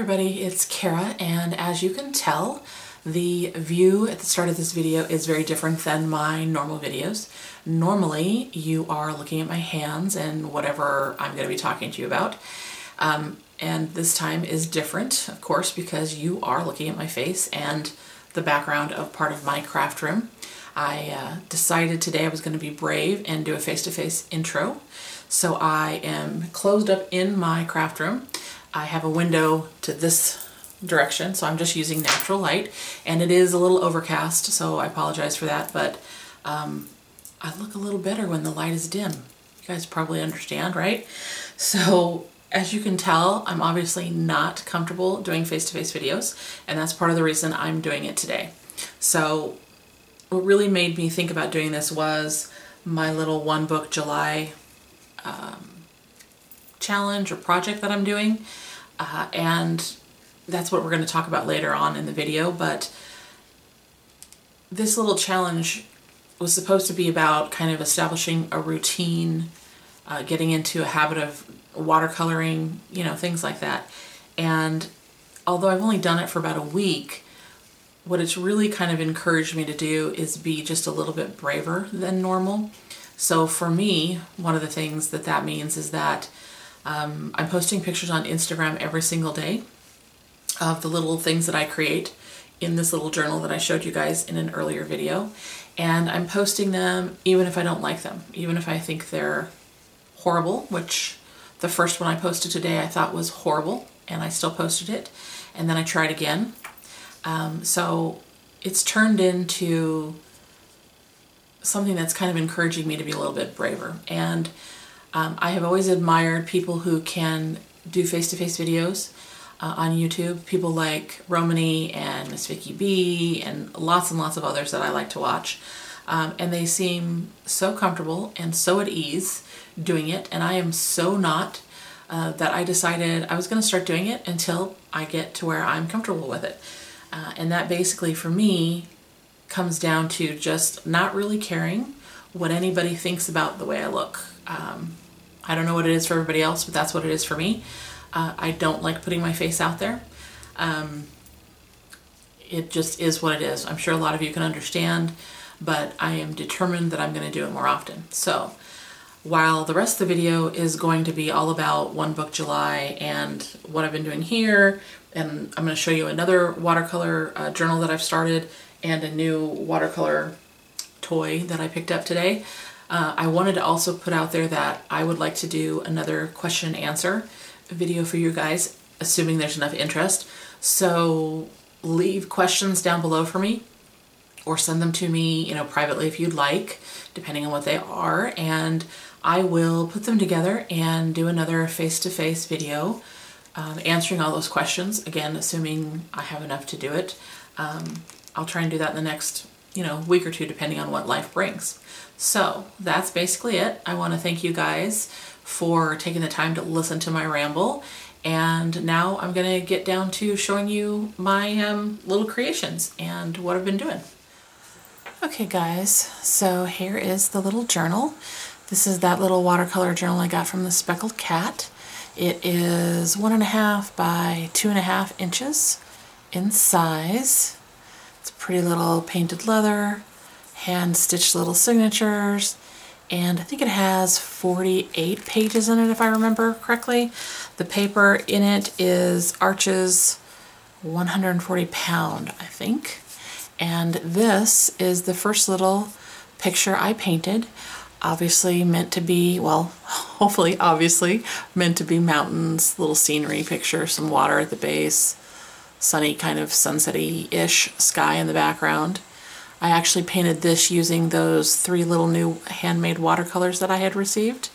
everybody, it's Kara, and as you can tell, the view at the start of this video is very different than my normal videos. Normally, you are looking at my hands and whatever I'm going to be talking to you about. And this time is different, of course, because you are looking at my face and the background of part of my craft room. I decided today I was going to be brave and do a face-to-face intro. So I am closed up in my craft room. I have a window to this direction, so I'm just using natural light, and it is a little overcast, so I apologize for that, but I look a little better when the light is dim. You guys probably understand, right? So as you can tell, I'm obviously not comfortable doing face-to-face videos, and that's part of the reason I'm doing it today. So what really made me think about doing this was my little one book July challenge or project that I'm doing, and that's what we're going to talk about later on in the video. But this little challenge was supposed to be about kind of establishing a routine, getting into a habit of watercoloring, you know, things like that. And although I've only done it for about a week, what it's really kind of encouraged me to do is be just a little bit braver than normal. So for me, one of the things that means is that I'm posting pictures on Instagram every single day of the little things that I create in this little journal that I showed you guys in an earlier video. And I'm posting them even if I don't like them, even if I think they're horrible, which the first one I posted today I thought was horrible, and I still posted it, and then I tried again. So it's turned into something that's kind of encouraging me to be a little bit braver. And I have always admired people who can do face-to-face videos on YouTube, people like Romany and Miss Vicky B and lots of others that I like to watch. And they seem so comfortable and so at ease doing it, and I am so not, that I decided I was going to start doing it until I get to where I'm comfortable with it. And that basically for me comes down to just not really caring what anybody thinks about the way I look. I don't know what it is for everybody else, but that's what it is for me. I don't like putting my face out there. It just is what it is. I'm sure a lot of you can understand, but I am determined that I'm going to do it more often. So while the rest of the video is going to be all about One Book July and what I've been doing here, and I'm going to show you another watercolor journal that I've started and a new watercolor toy that I picked up today, I wanted to also put out there that I would like to do another question and answer video for you guys, assuming there's enough interest. So leave questions down below for me, or send them to me, you know, privately if you'd like, depending on what they are, and I will put them together and do another face-to-face video answering all those questions, again, assuming I have enough to do it. I'll try and do that in the next, you know, week or two, depending on what life brings. So that's basically it. I want to thank you guys for taking the time to listen to my ramble, and now I'm going to get down to showing you my little creations and what I've been doing. Okay guys, so here is the little journal. This is that little watercolor journal I got from the Speckled Cat. It is 1.5 by 2.5 inches in size. It's pretty little painted leather, hand-stitched little signatures, and I think it has 48 pages in it if I remember correctly. The paper in it is Arches 140 pound, I think. And this is the first little picture I painted. Obviously meant to be, well, hopefully obviously meant to be mountains, little scenery picture, some water at the base, sunny kind of sunsetty-ish sky in the background. I actually painted this using those 3 little new handmade watercolors that I had received,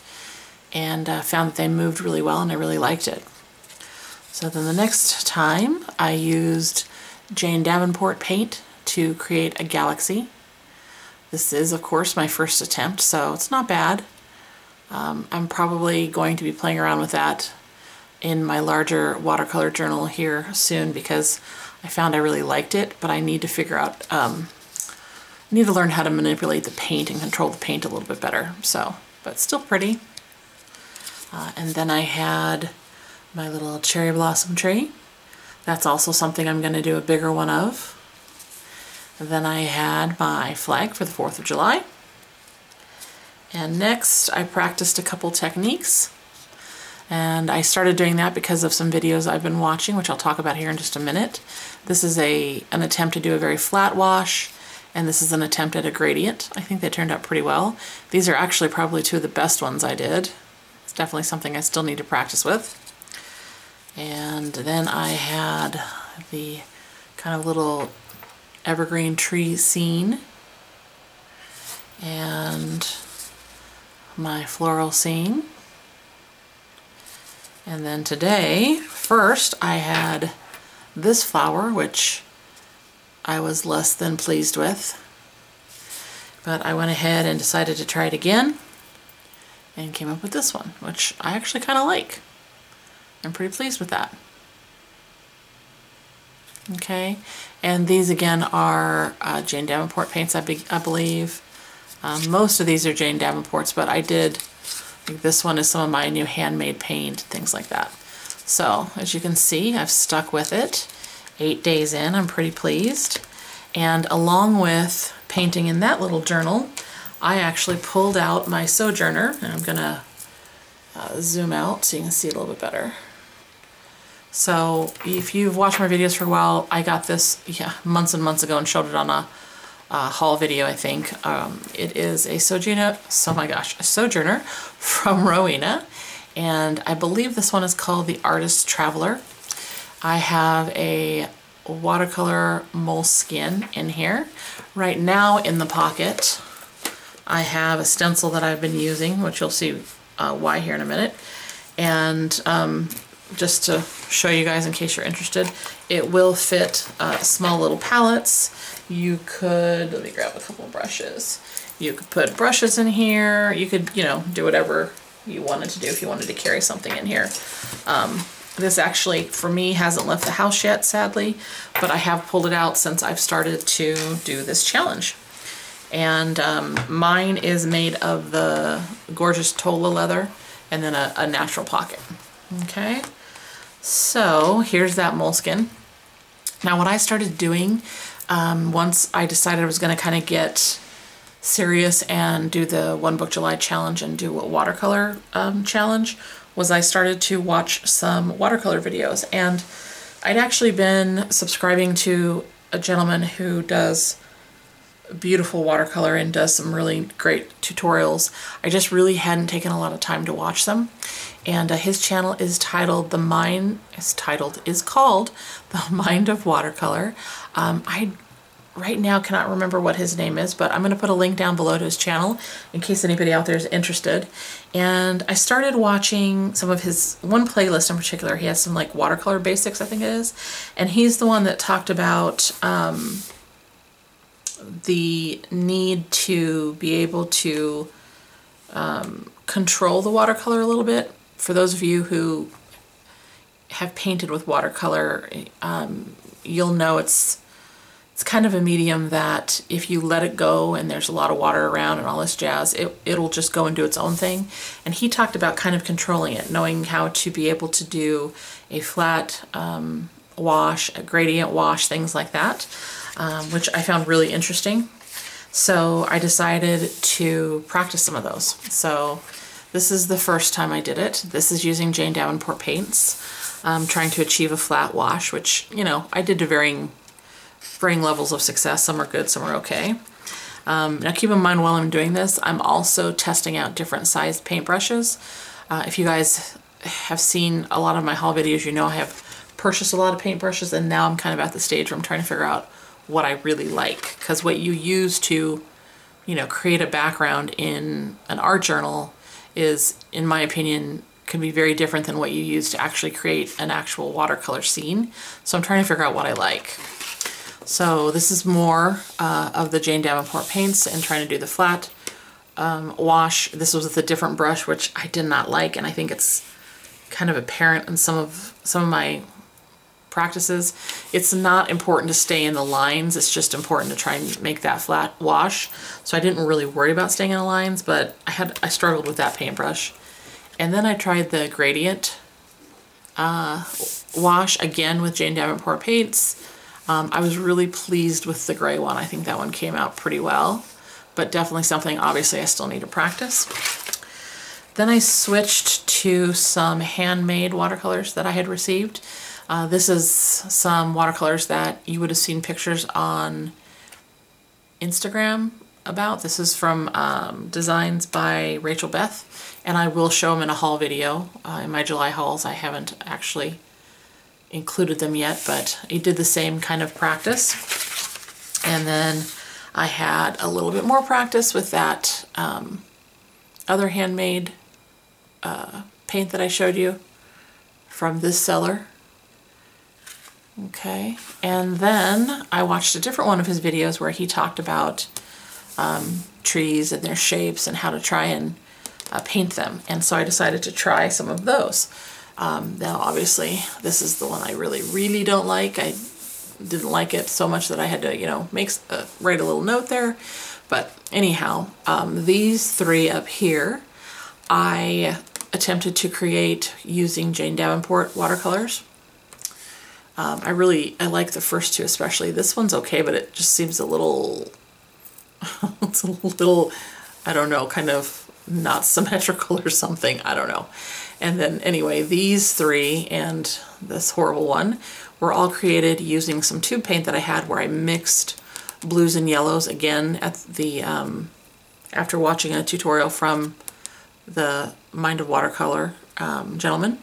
and found that they moved really well and I really liked it. So then the next time I used Jane Davenport paint to create a galaxy. This is, of course, my first attempt, so it's not bad. I'm probably going to be playing around with that in my larger watercolor journal here soon, because I found I really liked it, but I need to figure out, I need to learn how to manipulate the paint and control the paint a little bit better. So, but still pretty. And then I had my little cherry blossom tree. That's also something I'm going to do a bigger one of. And then I had my flag for the 4th of July. And next I practiced a couple techniques. And I started doing that because of some videos I've been watching, which I'll talk about here in just a minute. This is an attempt to do a very flat wash, and this is an attempt at a gradient. I think they turned out pretty well. These are actually probably two of the best ones I did. It's definitely something I still need to practice with. And then I had the kind of little evergreen tree scene and my floral scene. And then today, first I had this flower, which I was less than pleased with. But I went ahead and decided to try it again and came up with this one, which I actually kind of like. I'm pretty pleased with that. Okay, and these again are Jane Davenport paints, I believe. Most of these are Jane Davenport's, but I think this one is some of my new handmade paint, things like that. So, as you can see, I've stuck with it. 8 days in, I'm pretty pleased. And along with painting in that little journal, I actually pulled out my Sojourner, and I'm gonna zoom out so you can see it a little bit better. So, if you've watched my videos for a while, I got this months and months ago and showed it on a haul video, I think. It is a Sojourner, a Sojourner from Rowena, and I believe this one is called the Artist's Traveler. I have a watercolor moleskin in here. Right now in the pocket, I have a stencil that I've been using, which you'll see why here in a minute. And just to show you guys in case you're interested, it will fit small little palettes. You could, let me grab a couple of brushes. You could put brushes in here. You could, do whatever you wanted to do if you wanted to carry something in here. This actually, for me, hasn't left the house yet, sadly, but I have pulled it out since I've started to do this challenge. And mine is made of the gorgeous Tola leather and then a natural pocket. Okay, so here's that moleskin. Now what I started doing, once I decided I was going to kind of get serious and do the One Book July challenge and do a watercolor challenge, was I started to watch some watercolor videos. And I'd actually been subscribing to a gentleman who does beautiful watercolor and does some really great tutorials. I just really hadn't taken a lot of time to watch them. And his channel is titled is called The Mind of Watercolor. I right now cannot remember what his name is, but I'm going to put a link down below to his channel in case anybody out there is interested. And I started watching some of his, one playlist in particular. He has some like watercolor basics, I think it is. And he's the one that talked about the need to be able to control the watercolor a little bit. For those of you who have painted with watercolor, you'll know it's kind of a medium that if you let it go and there's a lot of water around and all this jazz, it'll just go and do its own thing. And he talked about kind of controlling it, knowing how to be able to do a flat wash, a gradient wash, things like that, which I found really interesting. So I decided to practice some of those. So this is the first time I did it. This is using Jane Davenport paints, trying to achieve a flat wash, which, I did to varying levels of success. Some are good, some are okay. Now keep in mind while I'm doing this, I'm also testing out different sized paintbrushes. If you guys have seen a lot of my haul videos, you know I have purchased a lot of paintbrushes, and now I'm kind of at the stage where I'm trying to figure out what I really like. Because what you use to, create a background in an art journal is, in my opinion, can be very different than what you use to actually create an actual watercolor scene. So I'm trying to figure out what I like. So this is more of the Jane Davenport paints and trying to do the flat wash. This was with a different brush, which I did not like, and I think it's kind of apparent in some of my practices. It's not important to stay in the lines, it's just important to try and make that flat wash. So I didn't really worry about staying in the lines, but I struggled with that paintbrush. And then I tried the gradient wash, again with Jane Davenport paints. I was really pleased with the gray one. I think that one came out pretty well, but definitely something obviously I still need to practice. Then I switched to some handmade watercolors that I had received. This is some watercolors that you would have seen pictures on Instagram about. This is from Designs by Rachel Beth, and I will show them in a haul video in my July hauls. I haven't actually included them yet, but I did the same kind of practice. And then I had a little bit more practice with that other handmade paint that I showed you from this seller. Okay, and then I watched a different one of his videos where he talked about trees and their shapes and how to try and paint them. And so I decided to try some of those. Now obviously this is the one I really don't like. I didn't like it so much that I had to, you know, write a little note there. But anyhow, these three up here I attempted to create using Jane Davenport watercolors. I like the first two especially. This one's okay, but it just seems a little, it's a little, I don't know, kind of not symmetrical or something. I don't know. And then anyway, these three and this horrible one were all created using some tube paint that I had where I mixed blues and yellows again at the, after watching a tutorial from the Mind of Watercolor gentleman.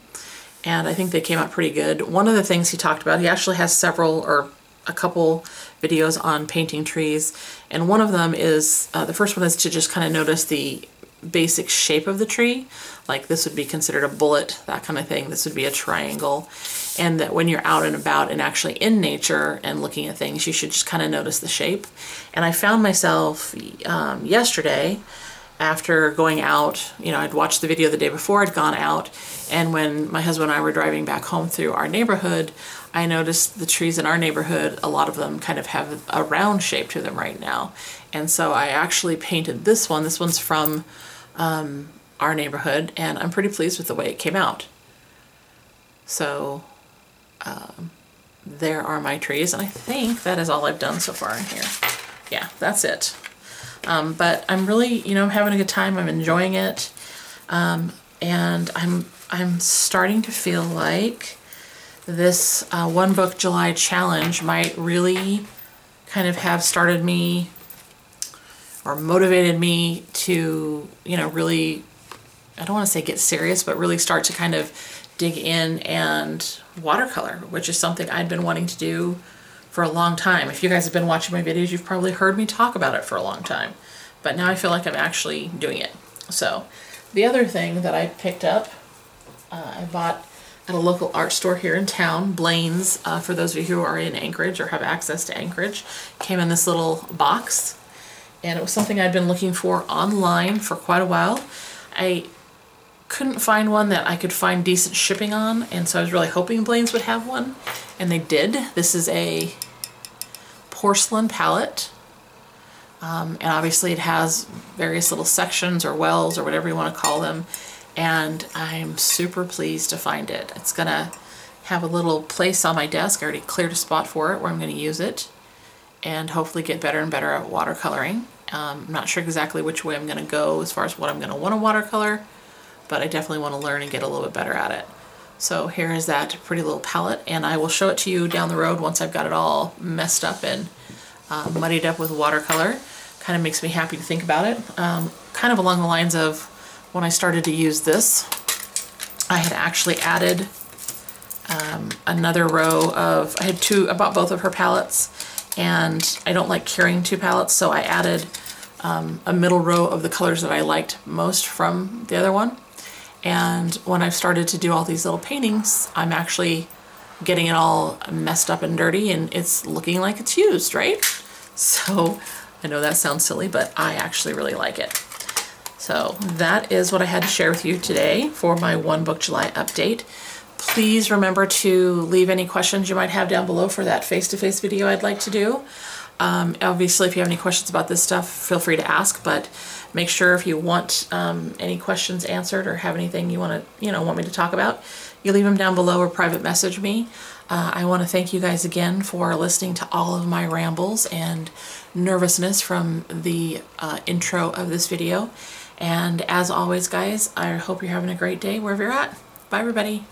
And I think they came out pretty good. One of the things he talked about, he actually has several or a couple videos on painting trees. And one of them is, the first one is to just kind of notice the basic shape of the tree. Like this would be considered a bullet, that kind of thing. This would be a triangle. And that when you're out and about and actually in nature and looking at things, you should just kind of notice the shape. And I found myself yesterday, after going out, you know, I'd watched the video the day before, I'd gone out, and when my husband and I were driving back home through our neighborhood, I noticed the trees in our neighborhood, a lot of them kind of have a round shape to them right now. And so I actually painted this one. This one's from our neighborhood, and I'm pretty pleased with the way it came out. So there are my trees, and I think that is all I've done so far in here. Yeah, that's it. But I'm really, you know, having a good time. I'm enjoying it, and I'm starting to feel like this One Book July challenge might really kind of have started me or motivated me to, you know, really, I don't want to say get serious, but really start to kind of dig in and watercolor, which is something I'd been wanting to do for a long time. If you guys have been watching my videos, you've probably heard me talk about it for a long time, but now I feel like I'm actually doing it. So the other thing that I picked up, I bought at a local art store here in town, Blaine's, for those of you who are in Anchorage or have access to Anchorage, came in this little box, and it was something I'd been looking for online for quite a while. I couldn't find one that I could find decent shipping on, and so I was really hoping Blaine's would have one, and they did. This is a porcelain palette, and obviously it has various little sections or wells or whatever you want to call them, and I'm super pleased to find it. It's gonna have a little place on my desk. I already cleared a spot for it where I'm going to use it and hopefully get better and better at watercoloring. I'm not sure exactly which way I'm going to go as far as what I'm going to want to watercolor, but I definitely want to learn and get a little bit better at it. So here is that pretty little palette, and I will show it to you down the road once I've got it all messed up and muddied up with watercolor. Kind of makes me happy to think about it. Kind of along the lines of when I started to use this, I had actually added another row of, I bought both of her palettes, and I don't like carrying two palettes, so I added a middle row of the colors that I liked most from the other one. And when I've started to do all these little paintings, I'm actually getting it all messed up and dirty, and it's looking like it's used, right? So I know that sounds silly, but I actually really like it. So that is what I had to share with you today for my One Book July update. Please remember to leave any questions you might have down below for that face-to-face video I'd like to do. Obviously, if you have any questions about this stuff, feel free to ask, but make sure if you want any questions answered or have anything you want me to talk about, you leave them down below or private message me. I want to thank you guys again for listening to all of my rambles and nervousness from the intro of this video. And as always, guys, I hope you're having a great day wherever you're at. Bye, everybody.